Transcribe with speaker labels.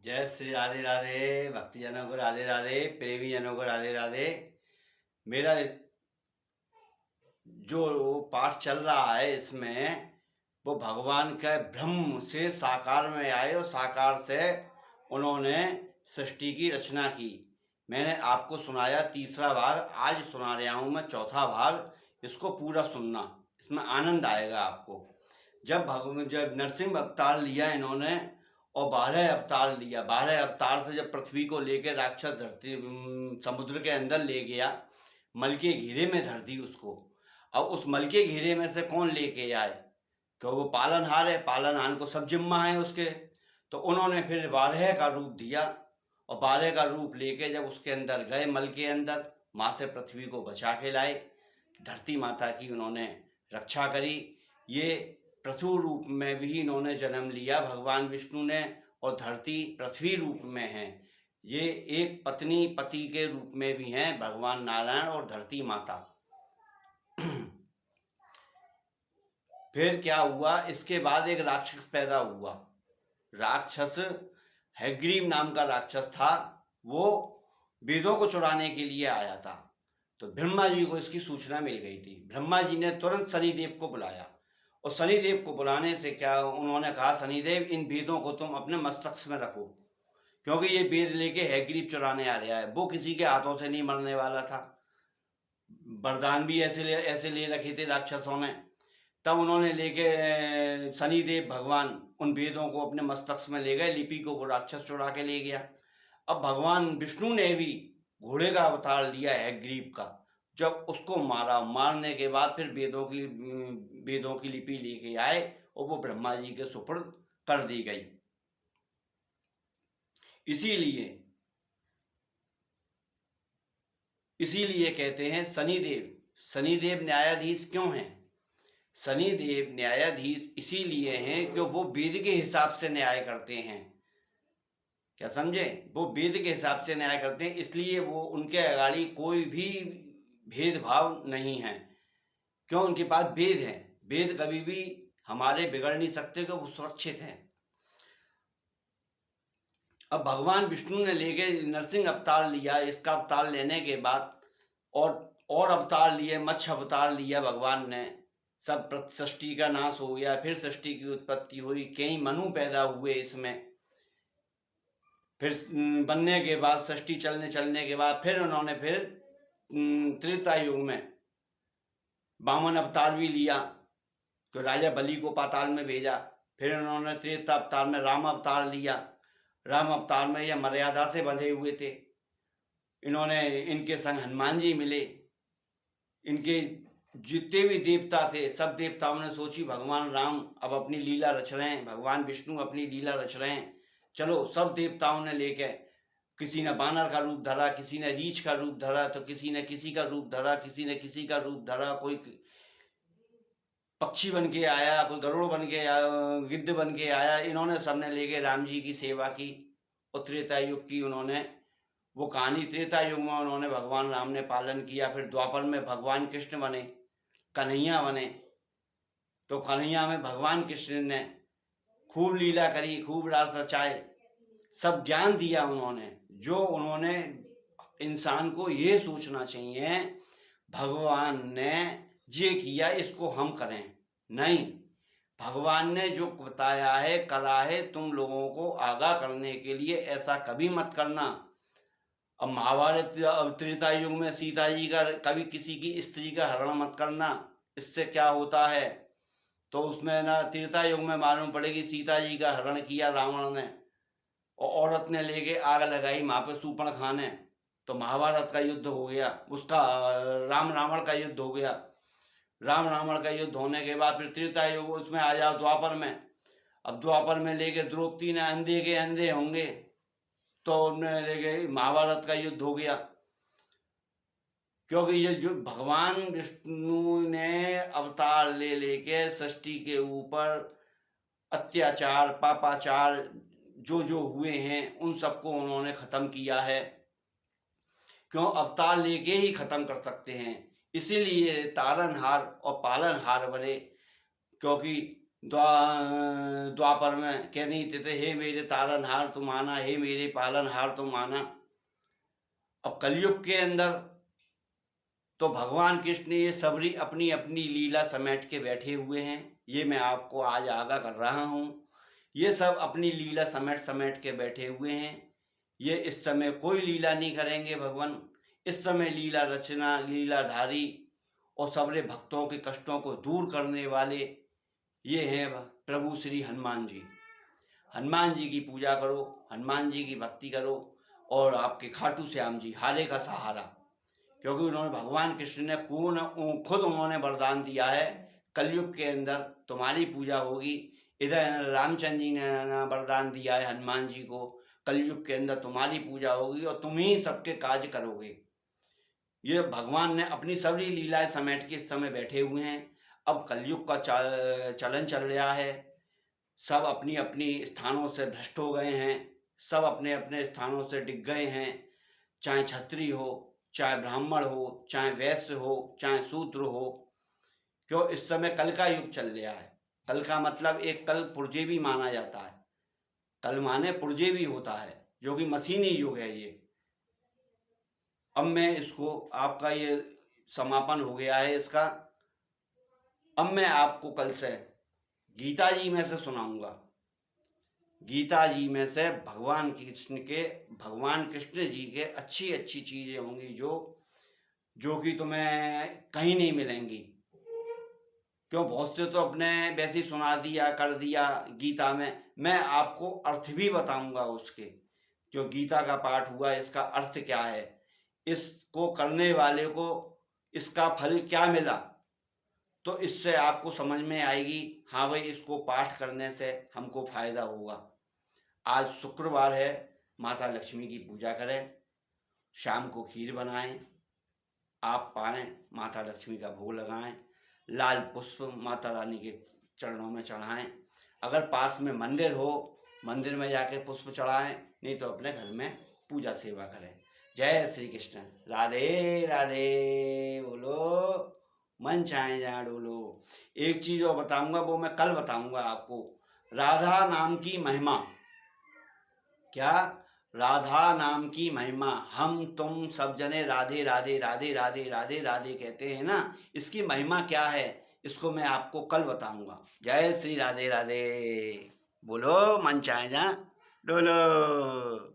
Speaker 1: जय श्री राधे राधे। भक्तजनों को राधे राधे, प्रेमी जनों को राधे राधे। मेरा जो पाठ चल रहा है इसमें वो भगवान के ब्रह्म से साकार में आए और साकार से उन्होंने सृष्टि की रचना की। मैंने आपको सुनाया तीसरा भाग, आज सुना रहा हूँ मैं चौथा भाग। इसको पूरा सुनना, इसमें आनंद आएगा आपको। जब नरसिंह अवतार लिया इन्होंने और 12 अवतार लिया, 12 अवतार से जब पृथ्वी को लेकर राक्षस धरती समुद्र के अंदर ले गया, मल के घेरे में धर दी उसको। अब उस मल के घेरे में से कौन लेके आए, क्योंकि वो पालनहार है, पालनहार को सब जिम्मा है उसके। तो उन्होंने फिर 12 का रूप दिया और 12 का रूप लेके जब उसके अंदर गए, मल के अंदर माँ से पृथ्वी को बचा के लाए, धरती माता की उन्होंने रक्षा करी। ये पृथु रूप में भी इन्होंने जन्म लिया भगवान विष्णु ने, और धरती पृथ्वी रूप में है। ये एक पत्नी पति के रूप में भी हैं भगवान नारायण और धरती माता। फिर क्या हुआ, इसके बाद एक राक्षस पैदा हुआ। राक्षस हैग्रीव नाम का राक्षस था। वो वेदों को चुराने के लिए आया था। तो ब्रह्मा जी को इसकी सूचना मिल गई थी। ब्रह्मा जी ने तुरंत शनिदेव को बुलाया और शनिदेव को बुलाने से क्या उन्होंने कहा, शनिदेव इन वेदों को तुम अपने मस्तक में रखो, क्योंकि ये वेद लेके हैग्रीव चुराने आ रहा है। वो किसी के हाथों से नहीं मरने वाला था। वरदान भी ऐसे ले रखे थे राक्षसों ने। तब उन्होंने लेके शनिदेव भगवान उन वेदों को अपने मस्तक में ले गए, लिपि को वो राक्षस चुरा के ले गया। अब भगवान विष्णु ने भी घोड़े का अवतार लिया हैग्रीव का। जब उसको मारा, मारने के बाद फिर वेदों की लिपि लेके आए और वो ब्रह्मा जी के सुपुर्द कर दी गई। इसीलिए कहते हैं शनिदेव। शनिदेव न्यायाधीश क्यों हैं? शनिदेव न्यायाधीश इसीलिए हैं कि वो वेद के हिसाब से न्याय करते हैं। क्या समझे? वो वेद के हिसाब से न्याय करते हैं, इसलिए वो उनके अगाड़ी कोई भी भेदभाव नहीं है। क्यों? उनके पास वेद है। वेद कभी भी हमारे बिगड़ नहीं सकते, क्योंकि वो सुरक्षित हैं। अब भगवान विष्णु ने लेके नरसिंह अवतार लिया। इसका अवतार लेने के बाद और अवतार लिए, मत्स्य अवतार लिया भगवान ने। सब सृष्टि का नाश हो गया, फिर सृष्टि की उत्पत्ति हुई, कई मनु पैदा हुए इसमें। फिर बनने के बाद, सृष्टि चलने के बाद फिर उन्होंने फिर त्रेता युग में वामन अवतार भी लिया, तो राजा बलि को पाताल में भेजा। फिर उन्होंने त्रेता अवतार में राम अवतार लिया। राम अवतार में यह मर्यादा से बंधे हुए थे। इन्होंने, इनके संग हनुमान जी मिले। इनके जितने भी देवता थे, सब देवताओं ने सोची भगवान राम अब अपनी लीला रच रहे हैं, भगवान विष्णु अपनी लीला रच रहे हैं, चलो सब देवताओं ने लेके, किसी ने बानर का रूप धरा, किसी ने रीछ का रूप धरा, तो किसी ने किसी का रूप धरा, किसी ने किसी का रूप धरा। कोई पक्षी बन के आया, कोई गरुड़ बन के आया, गिद्ध बन के आया। इन्होंने सबने लेके राम जी की सेवा की और त्रेता युग की उन्होंने वो कहानी। त्रेता युग में उन्होंने, भगवान राम ने पालन किया। फिर द्वापर में भगवान कृष्ण बने, कन्हैया बने। तो कन्हैया में भगवान कृष्ण ने खूब लीला करी, खूब रास रचाए, सब ज्ञान दिया उन्होंने। जो उन्होंने इंसान को ये सोचना चाहिए, भगवान ने ये किया इसको हम करें, नहीं। भगवान ने जो बताया है, करा है, तुम लोगों को आगाह करने के लिए, ऐसा कभी मत करना। अब महाभारत त्रेता युग में सीता जी का, कभी किसी की स्त्री का हरण मत करना, इससे क्या होता है। तो उसमें ना त्रेता युग में मालूम पड़ेगी सीता जी का हरण किया रावण ने, और औरत ने लेके आग लगाई वहां पे सूर्पणखा ने। तो महाभारत का युद्ध हो गया, उसका राम रावण का युद्ध हो गया। राम रावण का युद्ध होने के बाद फिर त्रेता युग, उसमें आ जाओ द्वापर में। अब द्वापर में लेके द्रौपदी ने अंधे के अंधे होंगे, तो उन्हें लेके महाभारत का युद्ध हो गया। क्योंकि ये जो भगवान विष्णु ने अवतार ले लेके सृष्टि के ऊपर अत्याचार, पापाचार जो हुए हैं, उन सबको उन्होंने खत्म किया है। क्यों? अवतार लेके ही खत्म कर सकते हैं। इसीलिए तारनहार और पालनहार बने, क्योंकि द्वापर में कहती थे, हे मेरे तारनहार तुम आना, हे मेरे पालनहार तुम आना। अब कलयुग के अंदर तो भगवान कृष्ण ये सबरी अपनी अपनी लीला समेट के बैठे हुए हैं। ये मैं आपको आज आगाह कर रहा हूँ। ये सब अपनी लीला समेट समेट के बैठे हुए हैं। ये इस समय कोई लीला नहीं करेंगे भगवान। इस समय लीला रचना, लीलाधारी और सबरे भक्तों के कष्टों को दूर करने वाले ये हैं प्रभु श्री हनुमान जी। हनुमान जी की पूजा करो, हनुमान जी की भक्ति करो और आपके खाटू श्याम जी हारे का सहारा, क्योंकि उन्होंने भगवान कृष्ण ने खुद उन्होंने वरदान दिया है, कलयुग के अंदर तुम्हारी पूजा होगी। इधर रामचंद्र जी ने वरदान दिया है हनुमान जी को, कलयुग के अंदर तुम्हारी पूजा होगी और तुम ही सबके काज करोगे। ये भगवान ने अपनी सभी लीलाएं समेट के इस समय बैठे हुए हैं। अब कलयुग का चलन चल रहा है। सब अपनी अपनी स्थानों से भ्रष्ट हो गए हैं, सब अपने अपने स्थानों से डिग गए हैं। चाहे क्षत्रिय हो, चाहे ब्राह्मण हो, चाहे वैश्य हो, चाहे शूद्र हो। क्यों? इस समय कल का युग चल रहा है। कल का मतलब एक कल पुर्जेवी माना जाता है। कल माने पुर्जेवी होता है, जो कि मशीनी युग है ये। अब मैं इसको, आपका ये समापन हो गया है इसका। अब मैं आपको कल से गीता जी में से सुनाऊंगा। गीता जी में से भगवान कृष्ण जी के अच्छी अच्छी चीजें होंगी जो कि तुम्हें कहीं नहीं मिलेंगी। क्यों? बहुत से तो अपने वैसे ही सुना दिया कर दिया गीता में। मैं आपको अर्थ भी बताऊंगा उसके। जो गीता का पाठ हुआ इसका अर्थ क्या है, इसको करने वाले को इसका फल क्या मिला, तो इससे आपको समझ में आएगी। हाँ भाई, इसको पाठ करने से हमको फायदा होगा। आज शुक्रवार है, माता लक्ष्मी की पूजा करें, शाम को खीर बनाएं, आप पाएं, माता लक्ष्मी का भोग लगाएं, लाल पुष्प माता रानी के चरणों में चढ़ाएं। अगर पास में मंदिर हो, मंदिर में जाके पुष्प चढ़ाएं, नहीं तो अपने घर में पूजा सेवा करें। जय श्री कृष्ण। राधे राधे बोलो, मन चाहे जहाँ डोलो। एक चीज और बताऊंगा, वो मैं कल बताऊंगा आपको। राधा नाम की महिमा क्या? राधा नाम की महिमा। हम तुम सब जने राधे राधे राधे राधे राधे राधे कहते हैं ना, इसकी महिमा क्या है, इसको मैं आपको कल बताऊंगा। जय श्री राधे राधे बोलो, मन चाहे जहाँ डोलो।